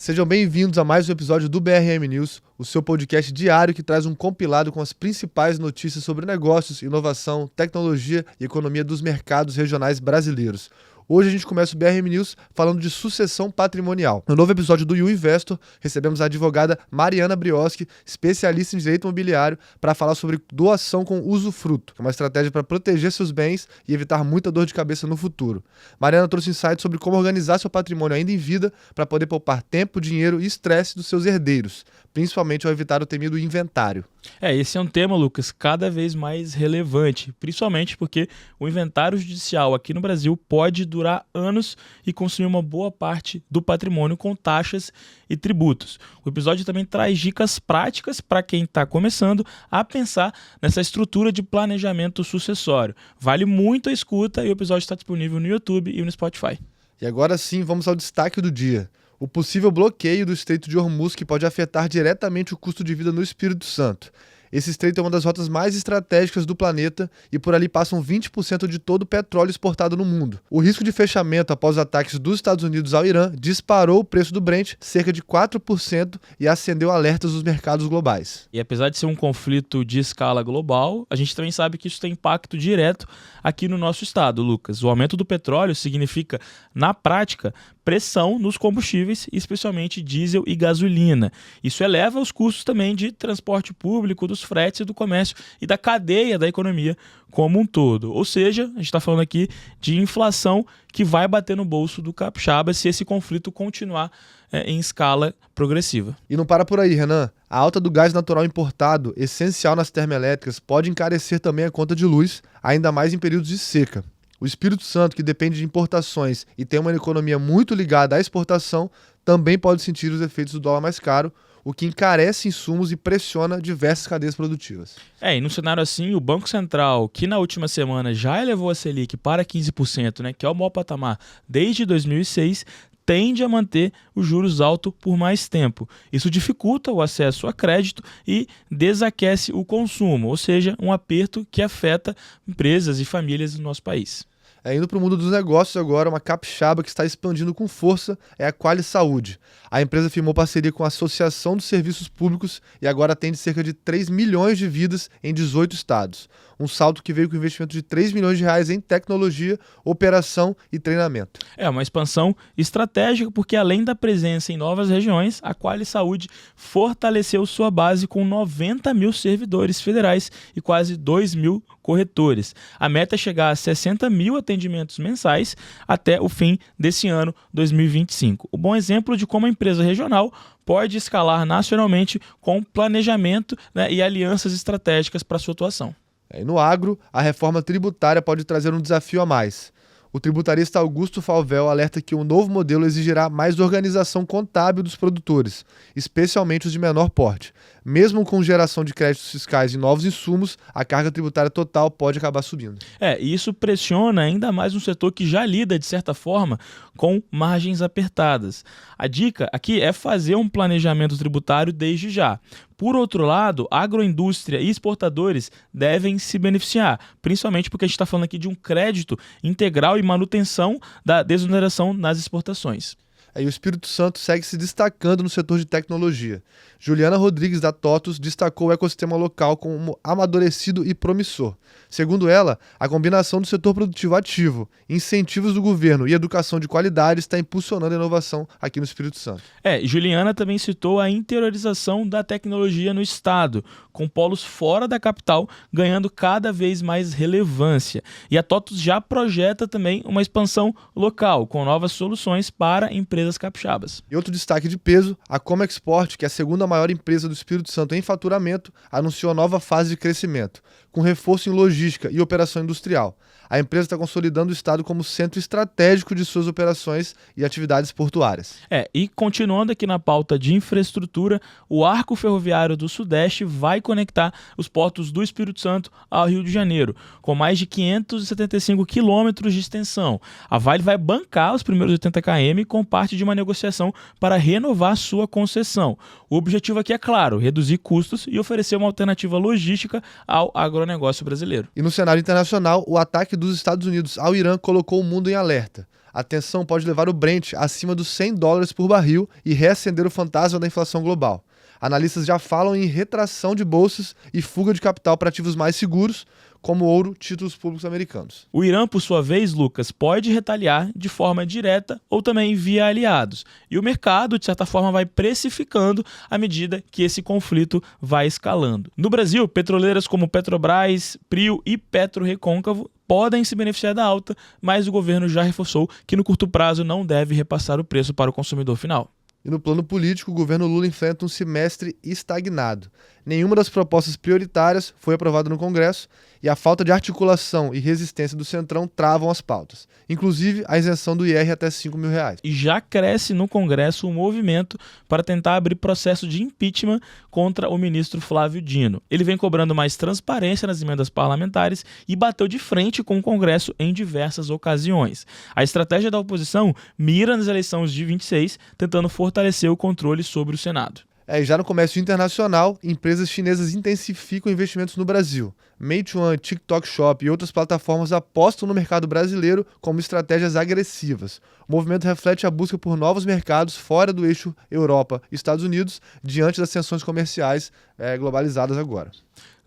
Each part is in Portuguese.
Sejam bem-vindos a mais um episódio do BRM News, o seu podcast diário que traz um compilado com as principais notícias sobre negócios, inovação, tecnologia e economia dos mercados regionais brasileiros. Hoje a gente começa o BRM News falando de sucessão patrimonial. No novo episódio do You Investor, recebemos a advogada Mariana Brioski, especialista em direito imobiliário, para falar sobre doação com usufruto, que é uma estratégia para proteger seus bens e evitar muita dor de cabeça no futuro. Mariana trouxe insights sobre como organizar seu patrimônio ainda em vida para poder poupar tempo, dinheiro e estresse dos seus herdeiros, principalmente ao evitar o temido inventário. Esse é um tema, Lucas, cada vez mais relevante, principalmente porque o inventário judicial aqui no Brasil pode durar anos e consumir uma boa parte do patrimônio com taxas e tributos. O episódio também traz dicas práticas para quem está começando a pensar nessa estrutura de planejamento sucessório. Vale muito a escuta e o episódio está disponível no YouTube e no Spotify. E agora sim, vamos ao destaque do dia. O possível bloqueio do Estreito de Hormuz que pode afetar diretamente o custo de vida no Espírito Santo. Esse estreito é uma das rotas mais estratégicas do planeta e por ali passam 20% de todo o petróleo exportado no mundo. O risco de fechamento após os ataques dos Estados Unidos ao Irã disparou o preço do Brent cerca de 4% e acendeu alertas dos mercados globais. E apesar de ser um conflito de escala global, a gente também sabe que isso tem impacto direto aqui no nosso estado, Lucas. O aumento do petróleo significa, na prática, pressão nos combustíveis, especialmente diesel e gasolina. Isso eleva os custos também de transporte público, dos fretes e do comércio e da cadeia da economia como um todo. Ou seja, a gente está falando aqui de inflação que vai bater no bolso do capixaba se esse conflito continuar em escala progressiva. E não para por aí, Renan. A alta do gás natural importado, essencial nas termoelétricas, pode encarecer também a conta de luz, ainda mais em períodos de seca. O Espírito Santo, que depende de importações e tem uma economia muito ligada à exportação, também pode sentir os efeitos do dólar mais caro, o que encarece insumos e pressiona diversas cadeias produtivas. E no cenário assim, o Banco Central, que na última semana já elevou a Selic para 15%, que é o maior patamar desde 2006, tende a manter os juros altos por mais tempo. Isso dificulta o acesso a crédito e desaquece o consumo, ou seja, um aperto que afeta empresas e famílias do nosso país. Indo para o mundo dos negócios agora, uma capixaba que está expandindo com força é a Qualy Saúde. A empresa firmou parceria com a Associação dos Serviços Públicos e agora atende cerca de 3 milhões de vidas em 18 estados. Um salto que veio com investimento de 3 milhões de reais em tecnologia, operação e treinamento. É uma expansão estratégica porque, além da presença em novas regiões, a Qualy Saúde fortaleceu sua base com 90 mil servidores federais e quase 2 mil corretores. A meta é chegar a 60 mil atendimentos mensais até o fim desse ano, 2025. O bom exemplo de como a empresa regional pode escalar nacionalmente com planejamento, e alianças estratégicas para sua atuação. E no agro, a reforma tributária pode trazer um desafio a mais. O tributarista Augusto Falvel alerta que o novo modelo exigirá mais organização contábil dos produtores, especialmente os de menor porte. Mesmo com geração de créditos fiscais e novos insumos, a carga tributária total pode acabar subindo. E isso pressiona ainda mais um setor que já lida, de certa forma, com margens apertadas. A dica aqui é fazer um planejamento tributário desde já. Por outro lado, a agroindústria e exportadores devem se beneficiar, principalmente porque a gente está falando aqui de um crédito integral e manutenção da desoneração nas exportações. E o Espírito Santo segue se destacando no setor de tecnologia. Juliana Rodrigues, da TOTUS, destacou o ecossistema local como amadurecido e promissor. Segundo ela, a combinação do setor produtivo ativo, incentivos do governo e educação de qualidade está impulsionando a inovação aqui no Espírito Santo. Juliana também citou a interiorização da tecnologia no estado, com polos fora da capital ganhando cada vez mais relevância. E a TOTUS já projeta também uma expansão local, com novas soluções para empresas capixabas. E outro destaque de peso, a Comexport, que é a segunda maior empresa do Espírito Santo em faturamento, anunciou a nova fase de crescimento, com reforço em logística e operação industrial. A empresa está consolidando o estado como centro estratégico de suas operações e atividades portuárias. E continuando aqui na pauta de infraestrutura, o Arco Ferroviário do Sudeste vai conectar os portos do Espírito Santo ao Rio de Janeiro, com mais de 575 quilômetros de extensão. A Vale vai bancar os primeiros 80 km com parte parte de uma negociação para renovar sua concessão. O objetivo aqui é claro, reduzir custos e oferecer uma alternativa logística ao agronegócio brasileiro. E no cenário internacional, o ataque dos Estados Unidos ao Irã colocou o mundo em alerta. A tensão pode levar o Brent acima dos $100 por barril e reacender o fantasma da inflação global. Analistas já falam em retração de bolsas e fuga de capital para ativos mais seguros, como ouro, títulos públicos americanos. O Irã, por sua vez, Lucas, pode retaliar de forma direta ou também via aliados. E o mercado, de certa forma, vai precificando à medida que esse conflito vai escalando. No Brasil, petroleiras como Petrobras, Prio e PetroRecôncavo podem se beneficiar da alta, mas o governo já reforçou que no curto prazo não deve repassar o preço para o consumidor final. E no plano político, o governo Lula enfrenta um semestre estagnado. Nenhuma das propostas prioritárias foi aprovada no Congresso e a falta de articulação e resistência do Centrão travam as pautas, inclusive a isenção do IR até R$5 mil. E já cresce no Congresso um movimento para tentar abrir processo de impeachment contra o ministro Flávio Dino. Ele vem cobrando mais transparência nas emendas parlamentares e bateu de frente com o Congresso em diversas ocasiões. A estratégia da oposição mira nas eleições de 26, tentando fortalecer o controle sobre o Senado. E já no comércio internacional, empresas chinesas intensificam investimentos no Brasil. Meituan, TikTok Shop e outras plataformas apostam no mercado brasileiro como estratégias agressivas. O movimento reflete a busca por novos mercados fora do eixo Europa e Estados Unidos, diante das tensões comerciais globalizadas agora.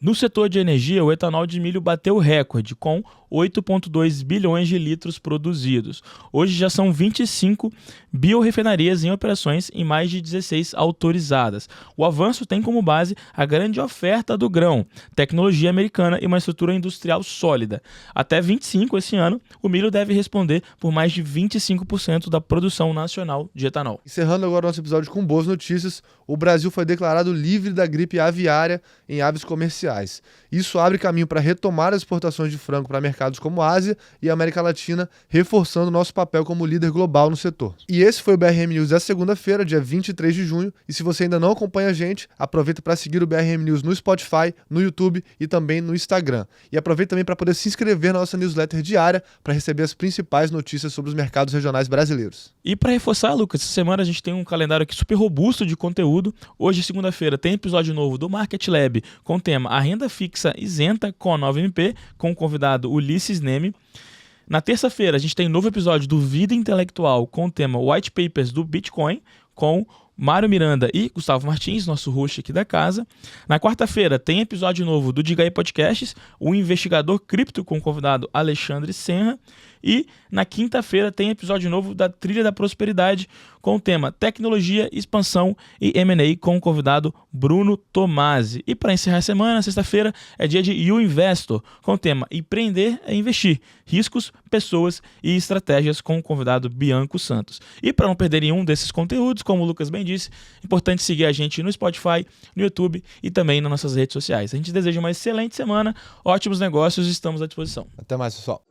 No setor de energia, o etanol de milho bateu recorde, com 8,2 bilhões de litros produzidos. Hoje já são 25 biorrefinarias em operações e mais de 16 autorizadas. O avanço tem como base a grande oferta do grão, tecnologia americana e uma estrutura industrial sólida. Até 25 esse ano, o milho deve responder por mais de 25% da produção nacional de etanol. Encerrando agora o nosso episódio com boas notícias, o Brasil foi declarado livre da gripe aviária em aves comerciais. Isso abre caminho para retomar as exportações de frango para mercados como a Ásia e a América Latina, reforçando nosso papel como líder global no setor. E esse foi o BRM News dessa segunda-feira, dia 23 de junho. E se você ainda não acompanha a gente, aproveita para seguir o BRM News no Spotify, no YouTube e também no Instagram. E aproveita também para poder se inscrever na nossa newsletter diária para receber as principais notícias sobre os mercados regionais brasileiros. E para reforçar, Lucas, essa semana a gente tem um calendário aqui super robusto de conteúdo. Hoje, segunda-feira, tem episódio novo do Market Lab com o tema A Renda Fixa Isenta com a 9MP, com o convidado Ulisses Neme. Na terça-feira, a gente tem novo episódio do Vida Intelectual com o tema White Papers do Bitcoin, com Mário Miranda e Gustavo Martins, nosso host aqui da casa. Na quarta-feira tem episódio novo do Diga aí Podcasts, o investigador cripto com o convidado Alexandre Senra. E na quinta-feira tem episódio novo da Trilha da Prosperidade com o tema Tecnologia, Expansão e M&A com o convidado Bruno Tomasi. E para encerrar a semana, sexta-feira, é dia de You Investor com o tema Empreender é Investir, Riscos, Pessoas e Estratégias com o convidado Bianco Santos. E para não perder nenhum desses conteúdos, como o Lucas bem disse, é importante seguir a gente no Spotify, no YouTube e também nas nossas redes sociais. A gente deseja uma excelente semana, ótimos negócios e estamos à disposição. Até mais, pessoal.